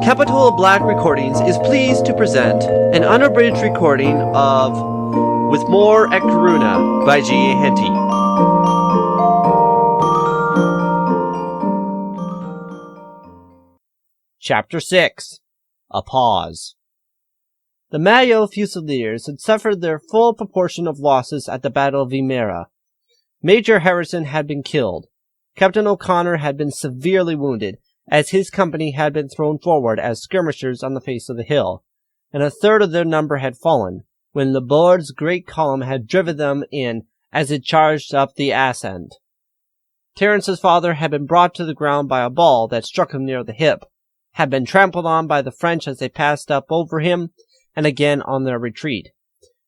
Capital Black Recordings is pleased to present an unabridged recording of With More at Corunna by G.A. Henty. Chapter 6. A Pause. The Mayo Fusiliers had suffered their full proportion of losses at the Battle of Vimeira. Major Harrison had been killed. Captain O'Conner had been severely wounded, as his company had been thrown forward as skirmishers on the face of the hill, and a third of their number had fallen, when Laborde's great column had driven them in as it charged up the ascent. Terrence's father had been brought to the ground by a ball that struck him near the hip, had been trampled on by the French as they passed up over him, and again on their retreat,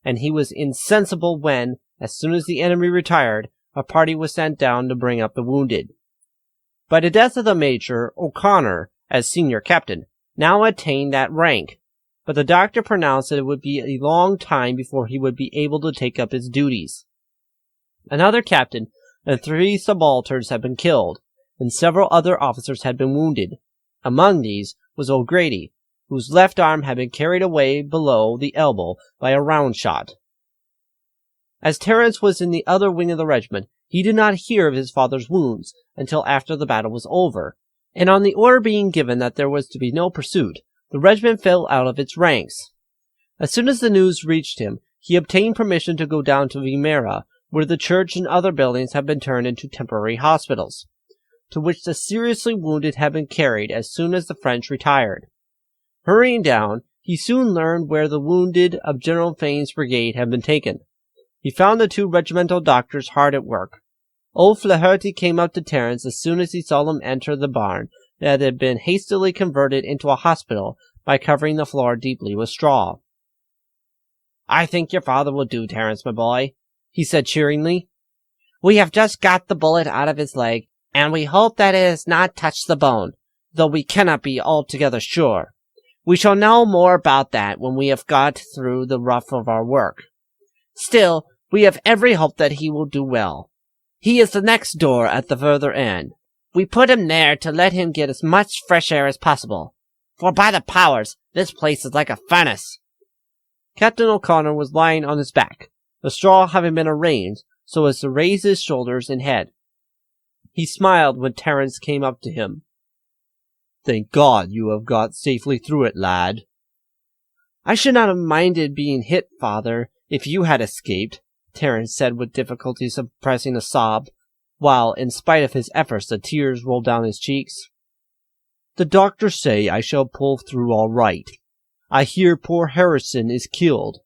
and he was insensible when, as soon as the enemy retired, a party was sent down to bring up the wounded. By the death of the Major, O'Conner, as senior captain, now attained that rank, but the doctor pronounced that it would be a long time before he would be able to take up his duties. Another captain and 3 subalterns had been killed, and several other officers had been wounded. Among these was O'Grady, whose left arm had been carried away below the elbow by a round shot. As Terrance was in the other wing of the regiment, he did not hear of his father's wounds until after the battle was over, and on the order being given that there was to be no pursuit, the regiment fell out of its ranks. As soon as the news reached him, he obtained permission to go down to Vimeira, where the church and other buildings had been turned into temporary hospitals, to which the seriously wounded had been carried as soon as the French retired. Hurrying down, he soon learned where the wounded of General Fane's brigade had been taken. He found the 2 regimental doctors hard at work. Old Flaherty came up to Terrence as soon as he saw them enter the barn that had been hastily converted into a hospital by covering the floor deeply with straw. "I think your father will do, Terrence, my boy," he said cheeringly. "We have just got the bullet out of his leg, and we hope that it has not touched the bone, though we cannot be altogether sure. We shall know more about that when we have got through the rough of our work. Still, we have every hope that he will do well. He is the next door at the further end. We put him there to let him get as much fresh air as possible, for by the powers, this place is like a furnace." Captain O'Conner was lying on his back, the straw having been arranged so as to raise his shoulders and head. He smiled when Terrence came up to him. "Thank God you have got safely through it, lad." "I should not have minded being hit, father, if you had escaped," Terrence said with difficulty suppressing a sob, while, in spite of his efforts, the tears rolled down his cheeks. "The doctors say I shall pull through all right. I hear poor Harrison is killed.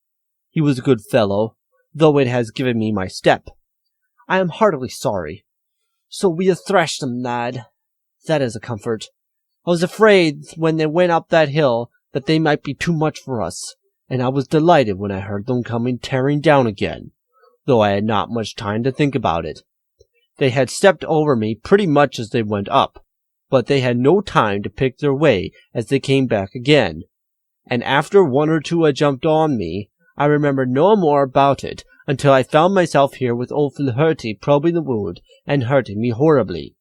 He was a good fellow, though it has given me my step. I am heartily sorry. So we have thrashed them, lad. That is a comfort. I was afraid when they went up that hill that they might be too much for us, and I was delighted when I heard them coming tearing down again, though I had not much time to think about it. They had stepped over me pretty much as they went up, but they had no time to pick their way as they came back again, and after 1 or 2 had jumped on me, I remembered no more about it until I found myself here with old Flaherty probing the wound and hurting me horribly.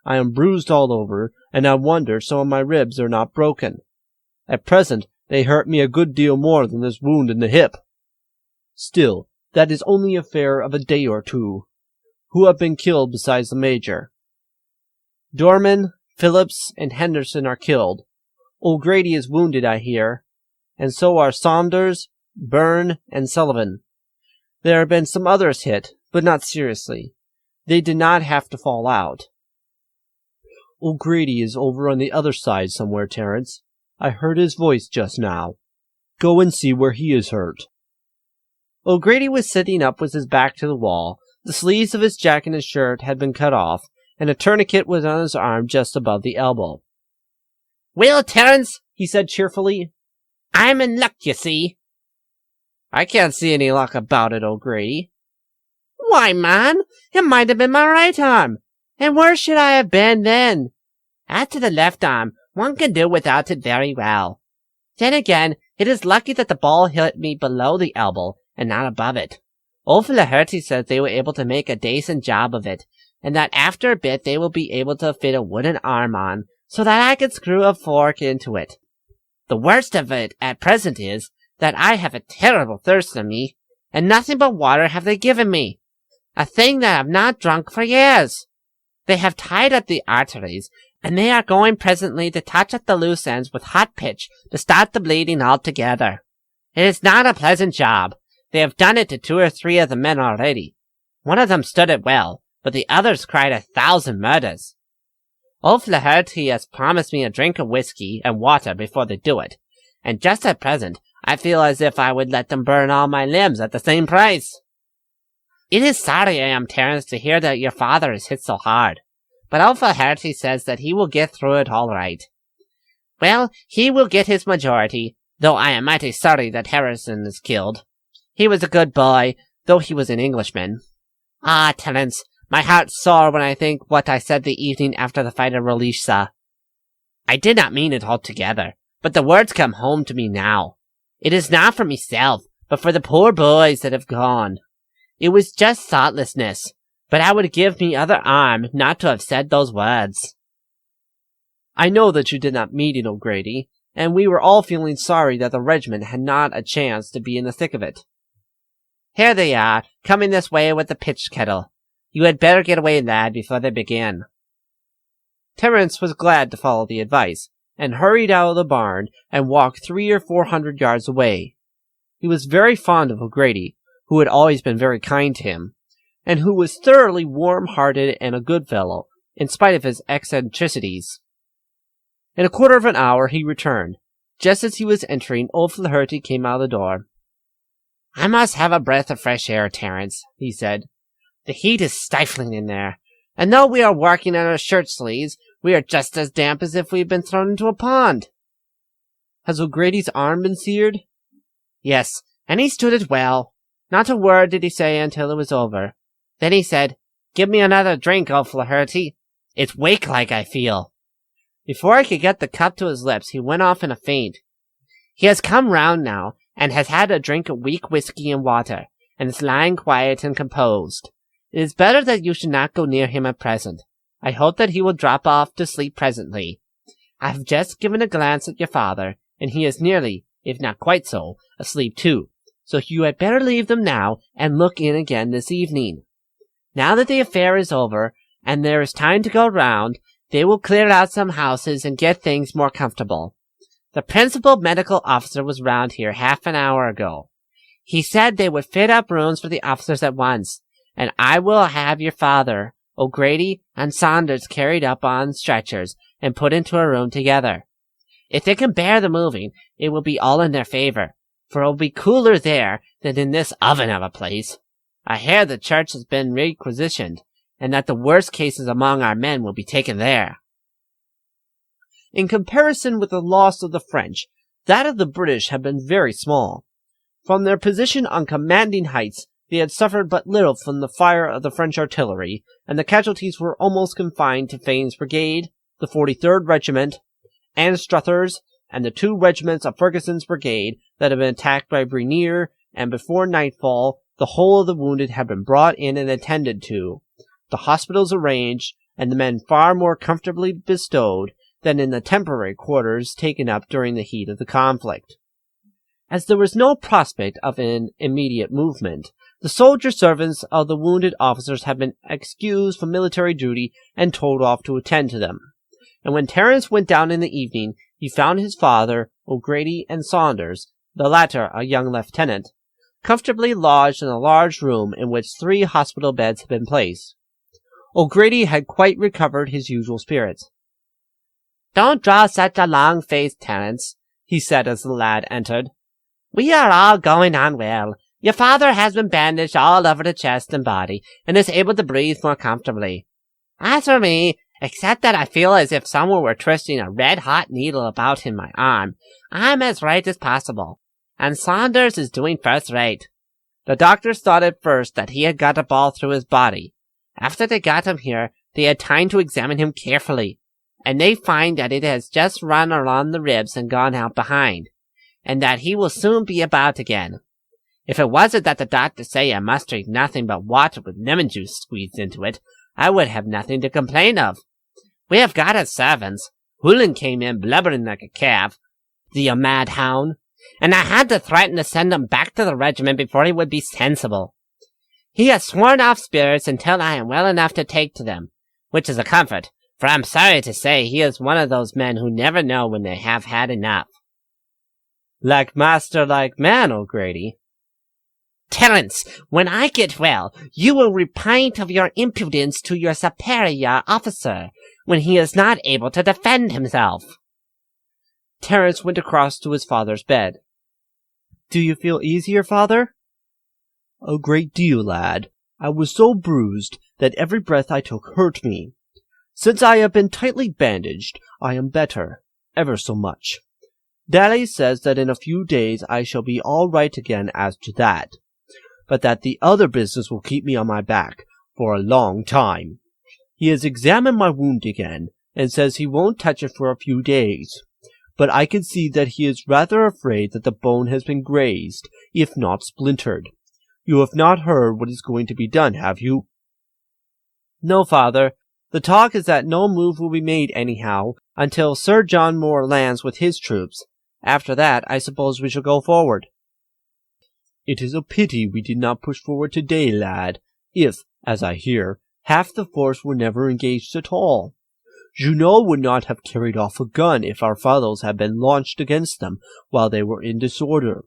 I am bruised all over, and I wonder some of my ribs are not broken. At present, they hurt me a good deal more than this wound in the hip. Still, that is only an affair of a day or 2. Who have been killed besides the Major?" "Dorman, Phillips, and Henderson are killed. O'Grady is wounded, I hear, and so are Saunders, Byrne, and Sullivan. There have been some others hit, but not seriously. They did not have to fall out." "O'Grady is over on the other side somewhere, Terrence. I heard his voice just now. Go and see where he is hurt." O'Grady was sitting up with his back to the wall. The sleeves of his jacket and shirt had been cut off, and a tourniquet was on his arm just above the elbow. "Well, Terrence," he said cheerfully, "I'm in luck, you see." "I can't see any luck about it, O'Grady." "Why, man, it might have been my right arm. And where should I have been then? As to the left arm, one can do without it very well. Then again, it is lucky that the ball hit me below the elbow and not above it. Old Flaherty says they were able to make a decent job of it, and that after a bit they will be able to fit a wooden arm on, so that I could screw a fork into it. The worst of it at present is that I have a terrible thirst in me, and nothing but water have they given me, a thing that I've not drunk for years. They have tied up the arteries, and they are going presently to touch at the loose ends with hot pitch to start the bleeding altogether. It is not a pleasant job. They have done it to 2 or 3 of the men already. One of them stood it well, but the others cried 1,000 murders. O'Flaherty has promised me a drink of whiskey and water before they do it, and just at present I feel as if I would let them burn all my limbs at the same price. It is sorry I am, Terrence, to hear that your father is hit so hard, but O'Flaherty says that he will get through it all right. Well, he will get his majority, though I am mighty sorry that Harrison is killed. He was a good boy, though he was an Englishman. Ah, Terrence, my heart's sore when I think what I said the evening after the fight of Rolisha. I did not mean it altogether, but the words come home to me now. It is not for myself, but for the poor boys that have gone. It was just thoughtlessness, but I would give me other arm not to have said those words. I know that you did not mean it, O'Grady, and we were all feeling sorry that the regiment had not a chance to be in the thick of it. Here they are, coming this way with the pitch kettle. You had better get away, lad, before they begin. Terrence was glad to follow the advice, and hurried out of the barn and walked 300 or 400 yards away. He was very fond of O'Grady, who had always been very kind to him, and who was thoroughly warm-hearted and a good fellow, in spite of his eccentricities. In a quarter of an hour he returned. Just as he was entering, O'Flaherty came out of the door. I must have a breath of fresh air, Terrence, he said. The heat is stifling in there, and though we are working in our shirt sleeves, we are just as damp as if we had been thrown into a pond. Has O'Grady's arm been seared? Yes, and he stood it well. Not a word did he say until it was over. Then he said, Give me another drink, O'Flaherty. It's wake-like, I feel. Before I could get the cup to his lips, he went off in a faint. He has come round now, and has had a drink of weak whiskey and water, and is lying quiet and composed. It is better that you should not go near him at present. I hope that he will drop off to sleep presently. I have just given a glance at your father, and he is nearly, if not quite so, asleep too, so you had better leave them now and look in again this evening. Now that the affair is over, and there is time to go round, they will clear out some houses and get things more comfortable. The principal medical officer was round here half an hour ago. He said they would fit up rooms for the officers at once, and I will have your father, O'Grady, and Saunders carried up on stretchers and put into a room together. If they can bear the moving, it will be all in their favor, for it will be cooler there than in this oven of a place. I hear the church has been requisitioned, and that the worst cases among our men will be taken there. In comparison with the loss of the French, that of the British had been very small. From their position on commanding heights, they had suffered but little from the fire of the French artillery, and the casualties were almost confined to Fane's brigade, the 43rd Regiment, Anstruther's, and the 2 regiments of Ferguson's brigade that had been attacked by Brenier, and before nightfall the whole of the wounded had been brought in and attended to, the hospitals arranged, and the men far more comfortably bestowed than in the temporary quarters taken up during the heat of the conflict. As there was no prospect of an immediate movement, the soldier servants of the wounded officers had been excused from military duty and told off to attend to them. And when Terrence went down in the evening, he found his father, O'Grady, and Saunders, the latter a young lieutenant, comfortably lodged in a large room in which 3 hospital beds had been placed. O'Grady had quite recovered his usual spirits. Don't draw such a long face, Terrence, he said as the lad entered. We are all going on well. Your father has been bandaged all over the chest and body, and is able to breathe more comfortably. As for me, except that I feel as if someone were twisting a red-hot needle about in my arm, I'm as right as possible, and Saunders is doing first-rate. The doctors thought at first that he had got a ball through his body. After they got him here, they had time to examine him carefully, and they find that it has just run along the ribs and gone out behind, and that he will soon be about again. If it wasn't that the doctors say I must drink nothing but water with lemon juice squeezed into it, I would have nothing to complain of. We have got as servants. Hoolan came in blubbering like a calf, the mad hound, and I had to threaten to send him back to the regiment before he would be sensible. He has sworn off spirits until I am well enough to take to them, which is a comfort, for I'm sorry to say he is one of those men who never know when they have had enough. Like master, like man, O'Grady. Terrence, when I get well, you will repent of your impudence to your superior officer when he is not able to defend himself. Terrence went across to his father's bed. Do you feel easier, father? A great deal, lad. I was so bruised that every breath I took hurt me. Since I have been tightly bandaged, I am better, ever so much. Daddy says that in a few days I shall be all right again as to that, but that the other business will keep me on my back for a long time. He has examined my wound again, and says he won't touch it for a few days, but I can see that he is rather afraid that the bone has been grazed, if not splintered. You have not heard what is going to be done, have you? No, father. The talk is that no move will be made anyhow, until Sir John Moore lands with his troops. After that, I suppose we shall go forward. It is a pity we did not push forward today, lad, if, as I hear, half the force were never engaged at all. Junot would not have carried off a gun if our fellows had been launched against them while they were in disorder.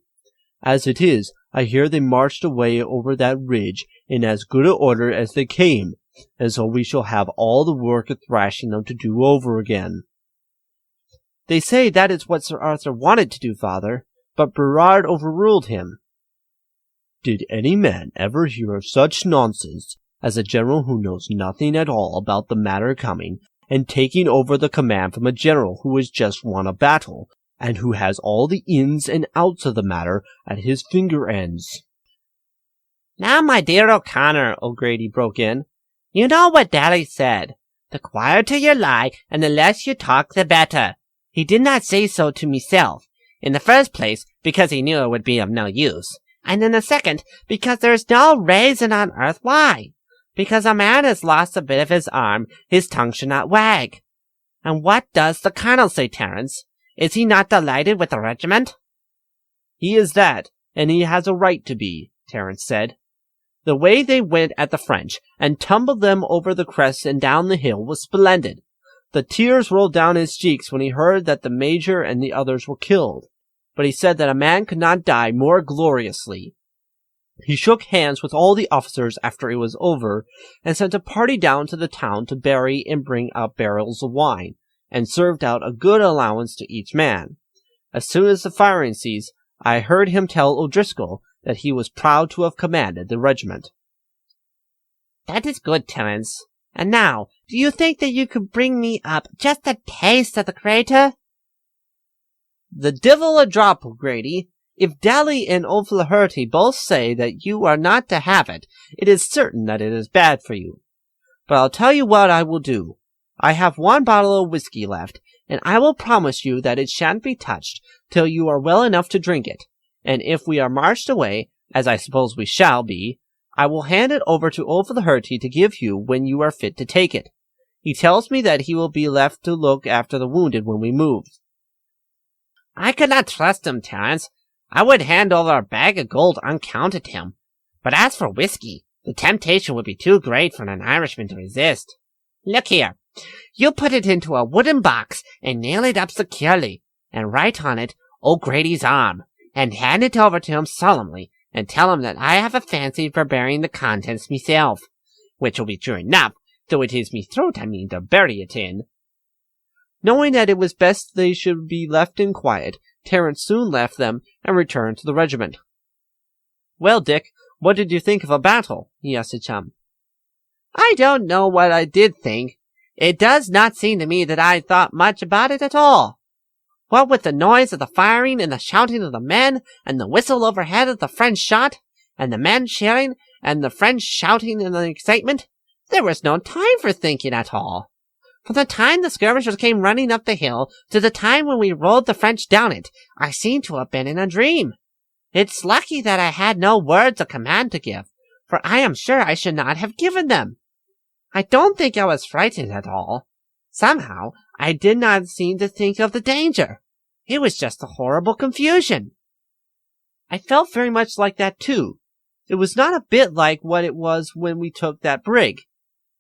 As it is, I hear they marched away over that ridge in as good a order as they came, and so we shall have all the work of thrashing them to do over again. They say that is what Sir Arthur wanted to do, father, but Berard overruled him. Did any man ever hear of such nonsense as a general who knows nothing at all about the matter coming, and taking over the command from a general who has just won a battle, and who has all the ins and outs of the matter at his finger ends? Now, my dear O'Connor, O'Grady broke in, you know what Daddy said. The quieter you lie, and the less you talk, the better. He did not say so to meself. In the first place, because he knew it would be of no use. And in the second, because there is no reason on earth why. Because a man has lost a bit of his arm, his tongue should not wag. And what does the colonel say, Terrence? Is he not delighted with the regiment? He is that, and he has a right to be, Terrence said. The way they went at the French, and tumbled them over the crest and down the hill, was splendid. The tears rolled down his cheeks when he heard that the major and the others were killed, but he said that a man could not die more gloriously. He shook hands with all the officers after it was over, and sent a party down to the town to bury and bring up barrels of wine, and served out a good allowance to each man. As soon as the firing ceased, I heard him tell O'Driscoll that he was proud to have commanded the regiment. That is good, Terrence. And now, do you think that you could bring me up just a taste of the crater? The divil a drop, O'Grady. If Daly and O'Flaherty both say that you are not to have it, it is certain that it is bad for you. But I'll tell you what I will do. I have one bottle of whiskey left, and I will promise you that it shan't be touched till you are well enough to drink it. And if we are marched away, as I suppose we shall be, I will hand it over to O'Flaherty to give you when you are fit to take it. He tells me that he will be left to look after the wounded when we move. I could not trust him, Terrence. I would hand over a bag of gold uncounted to him. But as for whiskey, the temptation would be too great for an Irishman to resist. Look here. You put it into a wooden box and nail it up securely, and write on it O'Grady's arm, and hand it over to him solemnly, and tell him that I have a fancy for burying the contents myself, which will be true enough, though it is me throat I mean to bury it in. Knowing that it was best they should be left in quiet, Terrence soon left them and returned to the regiment. Well, Dick, what did you think of a battle? He asked his chum. I don't know what I did think. It does not seem to me that I thought much about it at all. What with the noise of the firing, and the shouting of the men, and the whistle overhead of the French shot, and the men cheering, and the French shouting in the excitement, there was no time for thinking at all. From the time the skirmishers came running up the hill to the time when we rolled the French down it, I seem to have been in a dream. It's lucky that I had no words of command to give, for I am sure I should not have given them. I don't think I was frightened at all. Somehow, I did not seem to think of the danger. It was just a horrible confusion. I felt very much like that too. It was not a bit like what it was when we took that brig.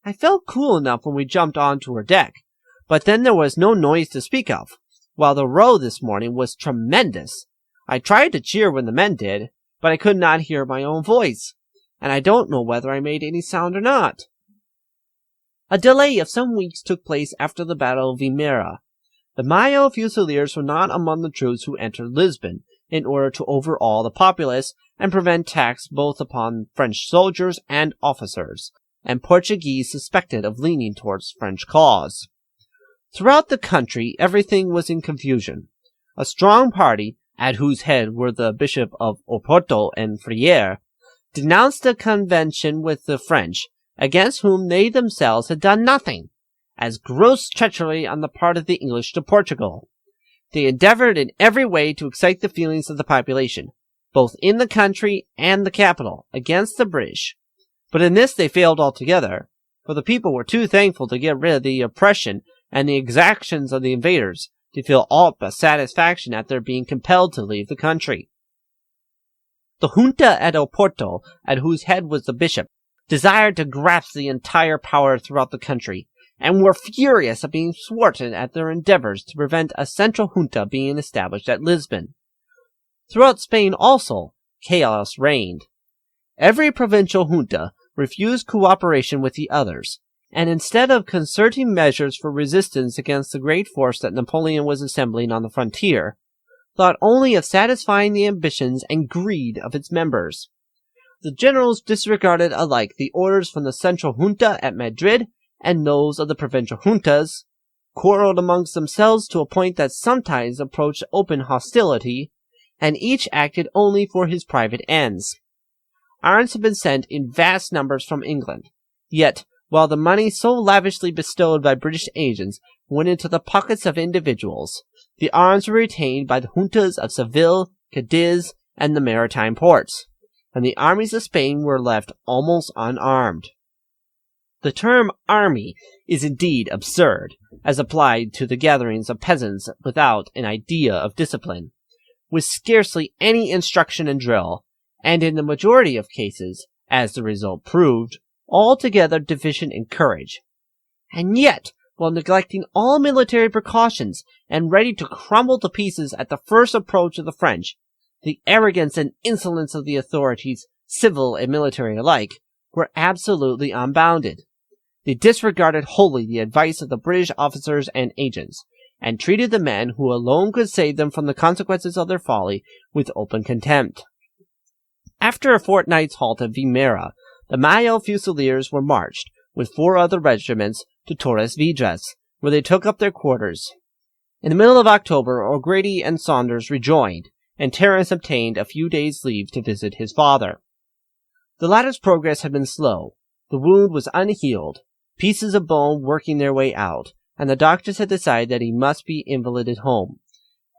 I felt cool enough when we jumped onto her deck, but then there was no noise to speak of, while the row this morning was tremendous. I tried to cheer when the men did, but I could not hear my own voice, and I don't know whether I made any sound or not. A delay of some weeks took place after the Battle of Vimeira. The Mayo Fusiliers were not among the troops who entered Lisbon in order to overawe the populace and prevent attacks both upon French soldiers and officers, and Portuguese suspected of leaning towards French cause. Throughout the country, everything was in confusion. A strong party, at whose head were the Bishop of Oporto and Friere, denounced the convention with the French, against whom they themselves had done nothing, as gross treachery on the part of the English to Portugal. They endeavored in every way to excite the feelings of the population, both in the country and the capital, against the British. But in this they failed altogether, for the people were too thankful to get rid of the oppression and the exactions of the invaders to feel aught but satisfaction at their being compelled to leave the country. The junta at Oporto, at whose head was the bishop, desired to grasp the entire power throughout the country, and were furious at being thwarted at their endeavors to prevent a central junta being established at Lisbon. Throughout Spain also, chaos reigned. Every provincial junta refused cooperation with the others, and instead of concerting measures for resistance against the great force that Napoleon was assembling on the frontier, thought only of satisfying the ambitions and greed of its members. The generals disregarded alike the orders from the central junta at Madrid and those of the provincial juntas, quarreled amongst themselves to a point that sometimes approached open hostility, and each acted only for his private ends. Arms had been sent in vast numbers from England, yet, while the money so lavishly bestowed by British agents went into the pockets of individuals, the arms were retained by the juntas of Seville, Cadiz, and the maritime ports, and the armies of Spain were left almost unarmed. The term army is indeed absurd, as applied to the gatherings of peasants without an idea of discipline, with scarcely any instruction and drill, and in the majority of cases, as the result proved, altogether deficient in courage. And yet, while neglecting all military precautions and ready to crumble to pieces at the first approach of the French, the arrogance and insolence of the authorities, civil and military alike, were absolutely unbounded. They disregarded wholly the advice of the British officers and agents, and treated the men who alone could save them from the consequences of their folly with open contempt. After a fortnight's halt at Vimeira, the Mayo Fusiliers were marched, with 4 other regiments, to Torres Vedras, where they took up their quarters. In the middle of October, O'Grady and Saunders rejoined, and Terrance obtained a few days' leave to visit his father. The latter's progress had been slow. The wound was unhealed, pieces of bone working their way out, and the doctors had decided that he must be invalided home,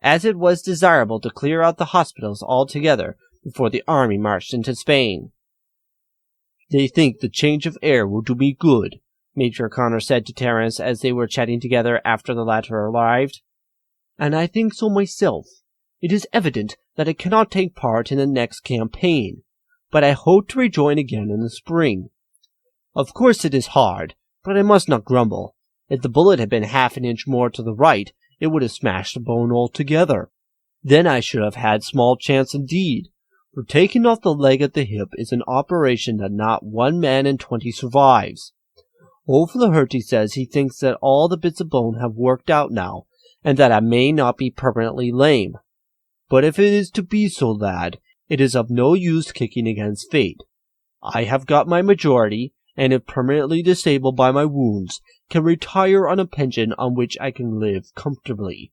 as it was desirable to clear out the hospitals altogether before the army marched into Spain. "They think the change of air will do me good," Major O'Conner said to Terrance as they were chatting together after the latter arrived. "And I think so myself. It is evident that I cannot take part in the next campaign, but I hope to rejoin again in the spring. Of course it is hard, but I must not grumble. If the bullet had been half an inch more to the right, it would have smashed the bone altogether. Then I should have had small chance indeed, for taking off the leg at the hip is an operation that not 1 man in 20 survives. O'Flaherty says he thinks that all the bits of bone have worked out now, and that I may not be permanently lame. But if it is to be so, lad, it is of no use kicking against fate. I have got my majority, and if permanently disabled by my wounds, can retire on a pension on which I can live comfortably.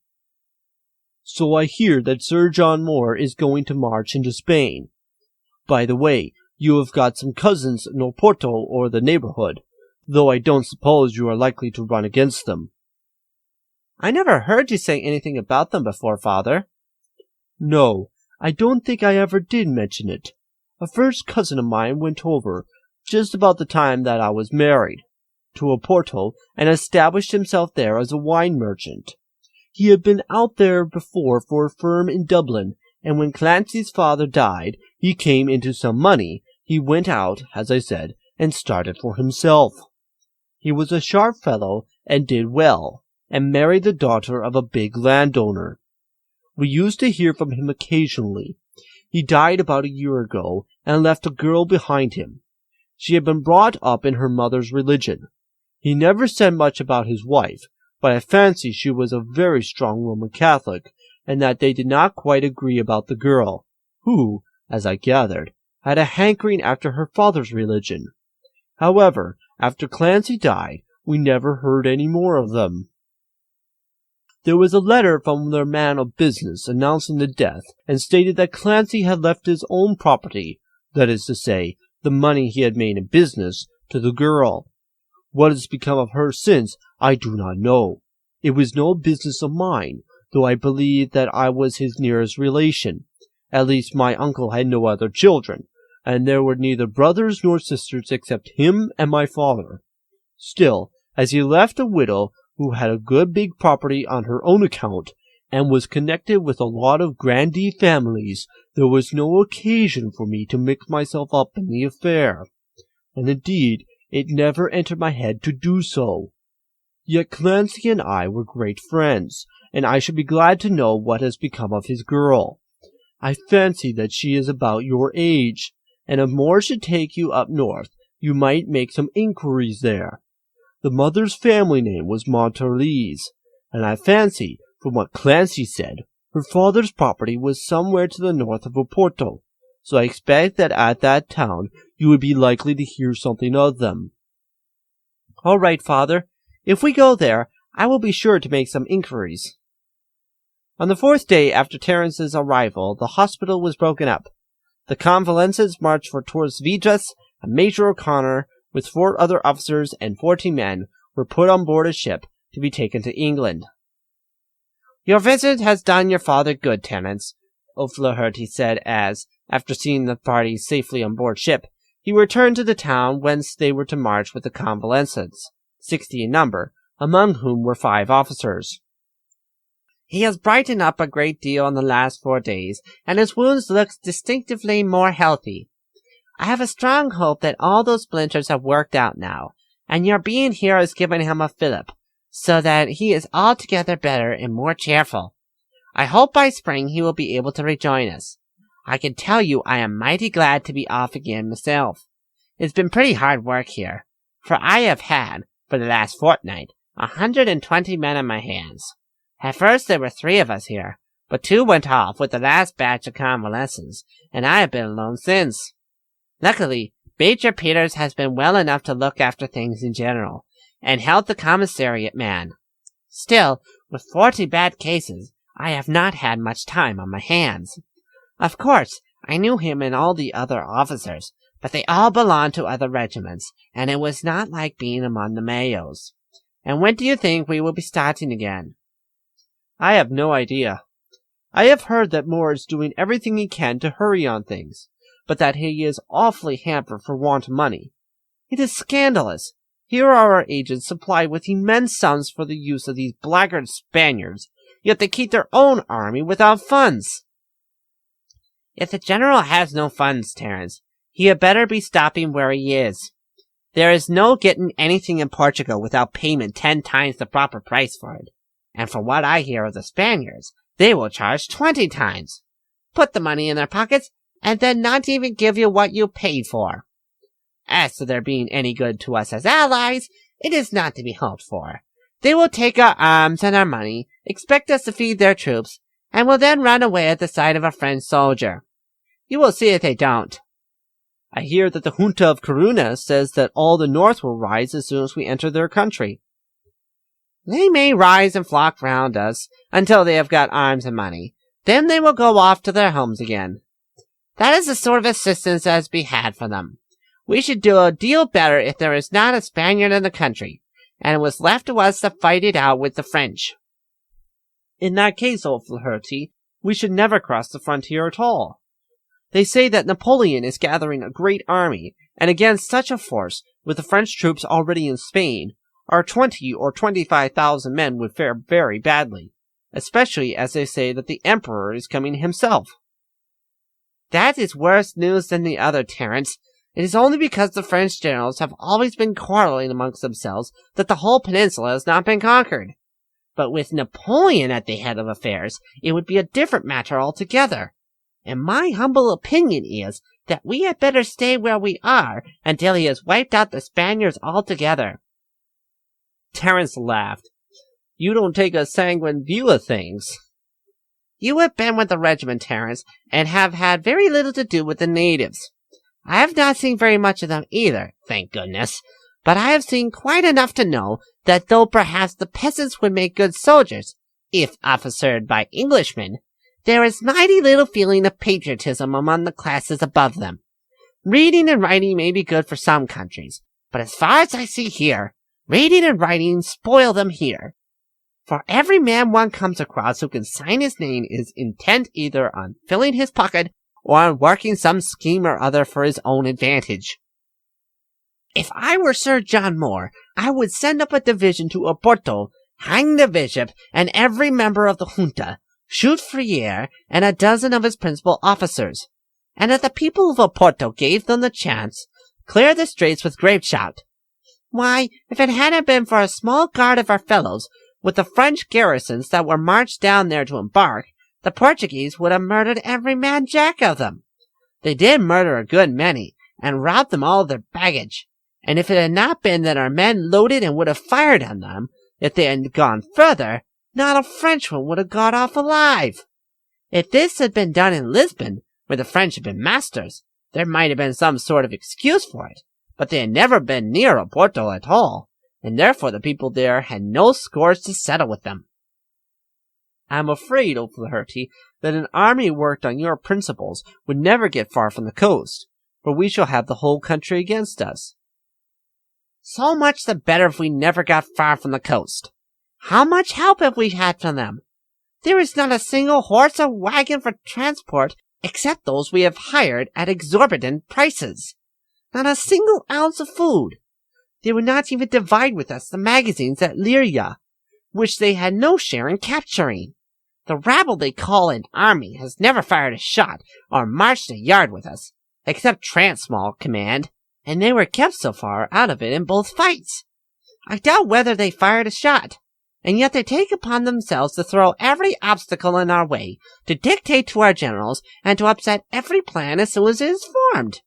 So I hear that Sir John Moore is going to march into Spain. By the way, you have got some cousins in Oporto or the neighborhood, though I don't suppose you are likely to run against them." "I never heard you say anything about them before, father." "No, I don't think I ever did mention it. A first cousin of mine went over, just about the time that I was married, to Oporto and established himself there as a wine merchant. He had been out there before for a firm in Dublin, and when Clancy's father died, he came into some money. He went out, as I said, and started for himself. He was a sharp fellow and did well, and married the daughter of a big landowner. We used to hear from him occasionally. He died about a year ago and left a girl behind him. She had been brought up in her mother's religion. He never said much about his wife, but I fancy she was a very strong Roman Catholic, and that they did not quite agree about the girl, who, as I gathered, had a hankering after her father's religion. However, after Clancy died, we never heard any more of them. There was a letter from their man of business announcing the death, and stated that Clancy had left his own property, that is to say, the money he had made in business, to the girl. What has become of her since, I do not know. It was no business of mine, though I believe that I was his nearest relation. At least my uncle had no other children, and there were neither brothers nor sisters except him and my father. Still, as he left a widow who had a good big property on her own account, and was connected with a lot of grandee families, there was no occasion for me to mix myself up in the affair, and indeed it never entered my head to do so. Yet Clancy and I were great friends, and I should be glad to know what has become of his girl. I fancy that she is about your age, and if more should take you up north, you might make some inquiries there. The mother's family name was Montarlese, and I fancy, from what Clancy said, her father's property was somewhere to the north of Oporto, so I expect that at that town you would be likely to hear something of them. All right, Father. If we go there, I will be sure to make some inquiries. On the fourth day after Terrence's arrival, the hospital was broken up. The convalescents marched for Torres Vedras, and Major O'Conner, with 4 other officers and 40 men, were put on board a ship to be taken to England. Your visit has done your father good, Terrance, O'Flaherty said as, after seeing the party safely on board ship, he returned to the town whence they were to march with the convalescents, 60 in number, among whom were 5 officers. He has brightened up a great deal in the last 4 days, and his wounds look distinctively more healthy. I have a strong hope that all those splinters have worked out now, and your being here has given him a fillip, so that he is altogether better and more cheerful. I hope by spring he will be able to rejoin us. I can tell you I am mighty glad to be off again myself. It's been pretty hard work here, for I have had, for the last fortnight, 120 men on my hands. At first there were 3 of us here, but 2 went off with the last batch of convalescents, and I have been alone since. Luckily, Major Peters has been well enough to look after things in general, and held the commissariat man. Still, with 40 bad cases, I have not had much time on my hands. Of course, I knew him and all the other officers, but they all belonged to other regiments, and it was not like being among the Mayos. And when do you think we will be starting again? I have no idea. I have heard that Moore is doing everything he can to hurry on things, but that he is awfully hampered for want of money. It is scandalous. Here are our agents supplied with immense sums for the use of these blackguard Spaniards, yet they keep their own army without funds. If the general has no funds, Terrence, he had better be stopping where he is. There is no getting anything in Portugal without payment 10 times the proper price for it, and from what I hear of the Spaniards, they will charge 20 times. Put the money in their pockets, and then not even give you what you paid for. As to their being any good to us as allies, it is not to be hoped for. They will take our arms and our money, expect us to feed their troops, and will then run away at the sight of a French soldier. You will see if they don't. I hear that the junta of Corunna says that all the north will rise as soon as we enter their country. They may rise and flock round us until they have got arms and money. Then they will go off to their homes again. That is the sort of assistance that is to be had from them. We should do a deal better if there is not a Spaniard in the country, and it was left to us to fight it out with the French. In that case, O'Flaherty, we should never cross the frontier at all. They say that Napoleon is gathering a great army, and against such a force, with the French troops already in Spain, our 20 or 25,000 men would fare very badly, especially as they say that the Emperor is coming himself. That is worse news than the other, Terrence. It is only because the French generals have always been quarreling amongst themselves that the whole peninsula has not been conquered. But with Napoleon at the head of affairs, it would be a different matter altogether. And my humble opinion is that we had better stay where we are until he has wiped out the Spaniards altogether. Terrence laughed. You don't take a sanguine view of things. You have been with the regiment, Terrence, and have had very little to do with the natives. I have not seen very much of them either, thank goodness, but I have seen quite enough to know that though perhaps the peasants would make good soldiers, if officered by Englishmen, there is mighty little feeling of patriotism among the classes above them. Reading and writing may be good for some countries, but as far as I see here, reading and writing spoil them here. For every man one comes across who can sign his name is intent either on filling his pocket or on working some scheme or other for his own advantage. If I were Sir John Moore, I would send up a division to Oporto, hang the bishop and every member of the junta, shoot Friere and a dozen of his principal officers, and if the people of Oporto gave them the chance, clear the straits with grape shot. Why, if it hadn't been for a small guard of our fellows, with the French garrisons that were marched down there to embark, the Portuguese would have murdered every man jack of them. They did murder a good many, and robbed them all of their baggage, and if it had not been that our men loaded and would have fired on them, if they had gone further, not a Frenchman would have got off alive. If this had been done in Lisbon, where the French had been masters, there might have been some sort of excuse for it, but they had never been near Oporto at all, and therefore the people there had no scores to settle with them. I am afraid, O'Flaherty, that an army worked on your principles would never get far from the coast, for we shall have the whole country against us. So much the better if we never got far from the coast. How much help have we had from them? There is not a single horse or wagon for transport except those we have hired at exorbitant prices. Not a single ounce of food. They would not even divide with us the magazines at Leiria, which they had no share in capturing. The rabble they call an army has never fired a shot or marched a yard with us, except Trant's small command, and they were kept so far out of it in both fights. I doubt whether they fired a shot, and yet they take upon themselves to throw every obstacle in our way, to dictate to our generals, and to upset every plan as soon as it is formed.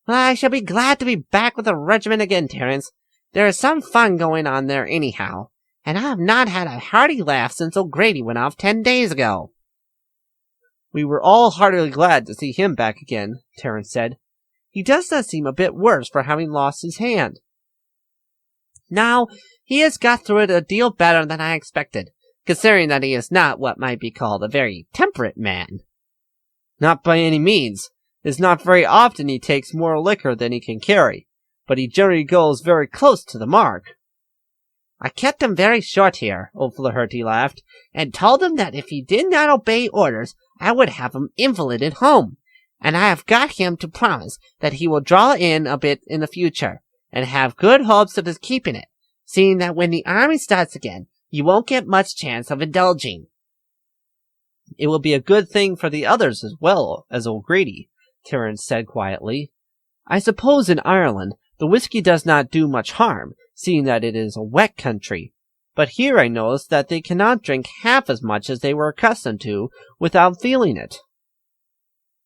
Well, I shall be glad to be back with the regiment again, Terrence. There is some fun going on there anyhow, and I have not had a hearty laugh since O'Grady went off 10 days ago. We were all heartily glad to see him back again, Terrence said. He does not seem a bit worse for having lost his hand. Now, he has got through it a deal better than I expected, considering that he is not what might be called a very temperate man. Not by any means. It is not very often he takes more liquor than he can carry, but he generally goes very close to the mark. I kept him very short here, O'Flaherty laughed, and told him that if he did not obey orders, I would have him invalided home, and I have got him to promise that he will draw in a bit in the future, and have good hopes of his keeping it, seeing that when the army starts again, you won't get much chance of indulging. It will be a good thing for the others as well as O'Grady, Terrence said quietly. I suppose in Ireland the whiskey does not do much harm, seeing that it is a wet country, but here I notice that they cannot drink half as much as they were accustomed to without feeling it.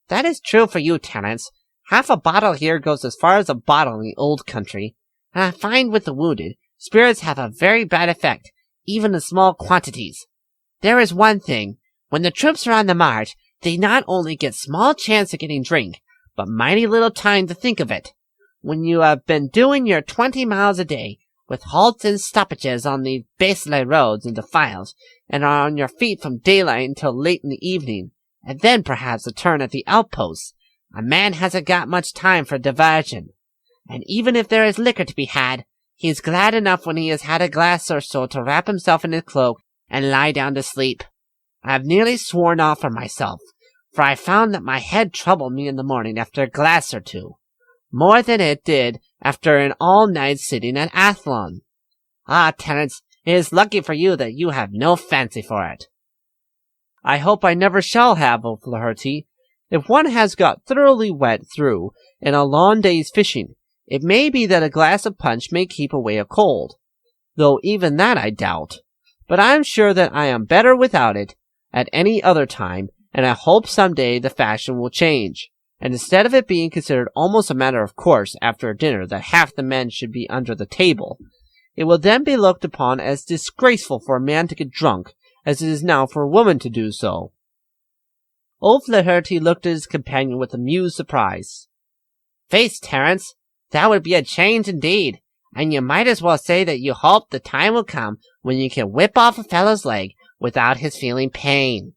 That is true for you, Terrence. Half a bottle here goes as far as a bottle in the old country, and I find with the wounded, spirits have a very bad effect, even in small quantities. There is one thing, when the troops are on the march, they not only get small chance of getting drink, but mighty little time to think of it. When you have been doing your 20 miles a day, with halts and stoppages on the baselay roads and defiles, and are on your feet from daylight until late in the evening, and then perhaps a turn at the outposts, a man hasn't got much time for diversion. And even if there is liquor to be had, he is glad enough when he has had a glass or so to wrap himself in his cloak and lie down to sleep. I have nearly sworn off for myself, for I found that my head troubled me in the morning after a glass or two, more than it did after an all-night sitting at Athlone. Ah, Terrence, it is lucky for you that you have no fancy for it. I hope I never shall have, O'Flaherty. If one has got thoroughly wet through in a long day's fishing, it may be that a glass of punch may keep away a cold, though even that I doubt. But I am sure that I am better without it at any other time, and I hope some day the fashion will change, and instead of it being considered almost a matter of course after a dinner that half the men should be under the table, it will then be looked upon as disgraceful for a man to get drunk, as it is now for a woman to do so. O'Flaherty looked at his companion with amused surprise. Faith, Terrence, that would be a change indeed, and you might as well say that you hope the time will come when you can whip off a fellow's leg without his feeling pain.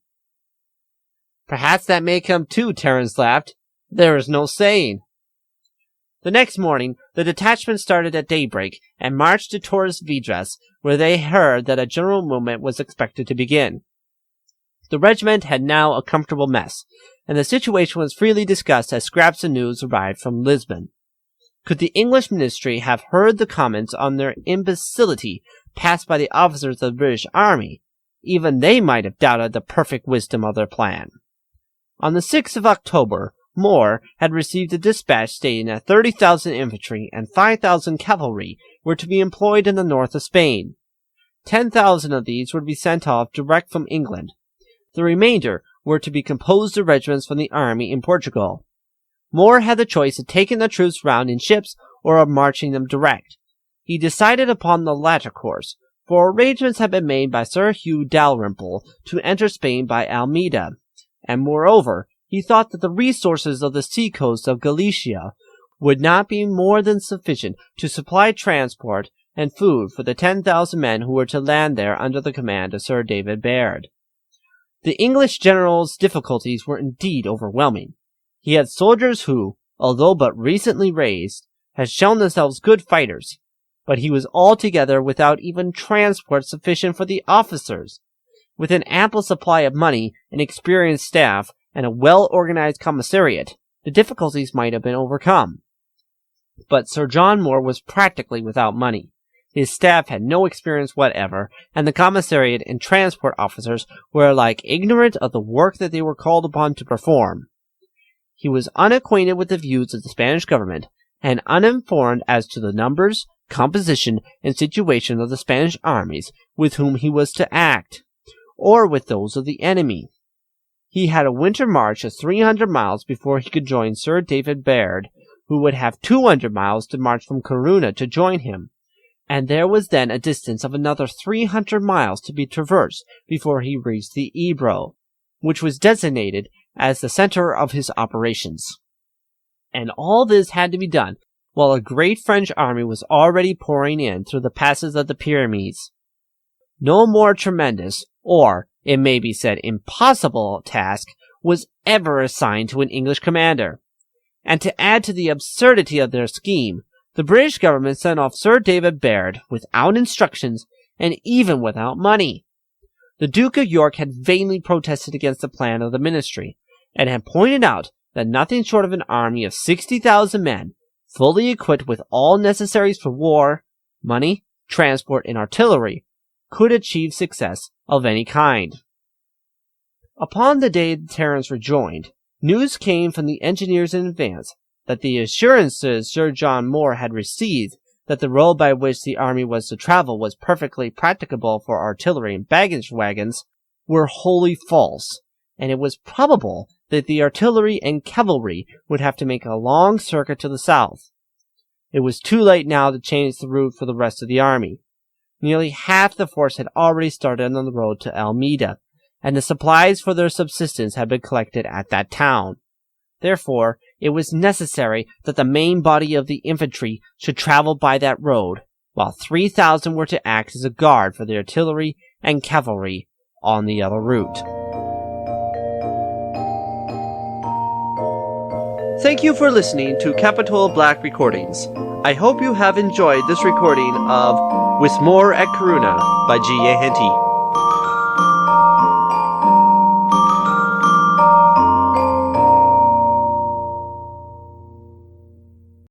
Perhaps that may come too, Terrence laughed. There is no saying. The next morning, the detachment started at daybreak and marched to Torres Vedras, where they heard that a general movement was expected to begin. The regiment had now a comfortable mess, and the situation was freely discussed as scraps of news arrived from Lisbon. Could the English ministry have heard the comments on their imbecility passed by the officers of the British Army, even they might have doubted the perfect wisdom of their plan. On the 6th of October, Moore had received a dispatch stating that 30,000 infantry and 5,000 cavalry were to be employed in the north of Spain. 10,000 of these were to be sent off direct from England. The remainder were to be composed of regiments from the army in Portugal. Moore had the choice of taking the troops round in ships or of marching them direct. He decided upon the latter course, for arrangements had been made by Sir Hugh Dalrymple to enter Spain by Almeida, and moreover, he thought that the resources of the sea-coast of Galicia would not be more than sufficient to supply transport and food for the 10,000 men who were to land there under the command of Sir David Baird. The English general's difficulties were indeed overwhelming. He had soldiers who, although but recently raised, had shown themselves good fighters, but he was altogether without even transport sufficient for the officers. With an ample supply of money, an experienced staff, and a well-organized commissariat, the difficulties might have been overcome. But Sir John Moore was practically without money. His staff had no experience whatever, and the commissariat and transport officers were alike ignorant of the work that they were called upon to perform. He was unacquainted with the views of the Spanish government, and uninformed as to the numbers, composition, and situation of the Spanish armies with whom he was to act, or with those of the enemy. He had a winter march of 300 miles before he could join Sir David Baird, who would have 200 miles to march from Corunna to join him, and there was then a distance of another 300 miles to be traversed before he reached the Ebro, which was designated as the center of his operations. And all this had to be done while a great French army was already pouring in through the passes of the Pyrenees. No more tremendous, or, it may be said, impossible task was ever assigned to an English commander. And to add to the absurdity of their scheme, the British government sent off Sir David Baird without instructions and even without money. The Duke of York had vainly protested against the plan of the ministry, and had pointed out that nothing short of an army of 60,000 men, fully equipped with all necessaries for war, money, transport, and artillery, could achieve success of any kind. Upon the day Terrence rejoined, news came from the engineers in advance that the assurances Sir John Moore had received that the road by which the army was to travel was perfectly practicable for artillery and baggage wagons were wholly false, and it was probable that the artillery and cavalry would have to make a long circuit to the south. It was too late now to change the route for the rest of the army. Nearly half the force had already started on the road to Almeida, and the supplies for their subsistence had been collected at that town. Therefore, it was necessary that the main body of the infantry should travel by that road, while 3,000 were to act as a guard for the artillery and cavalry on the other route. Thank you for listening to Capitol Black Recordings. I hope you have enjoyed this recording of With More at Corunna by G.A. Henty.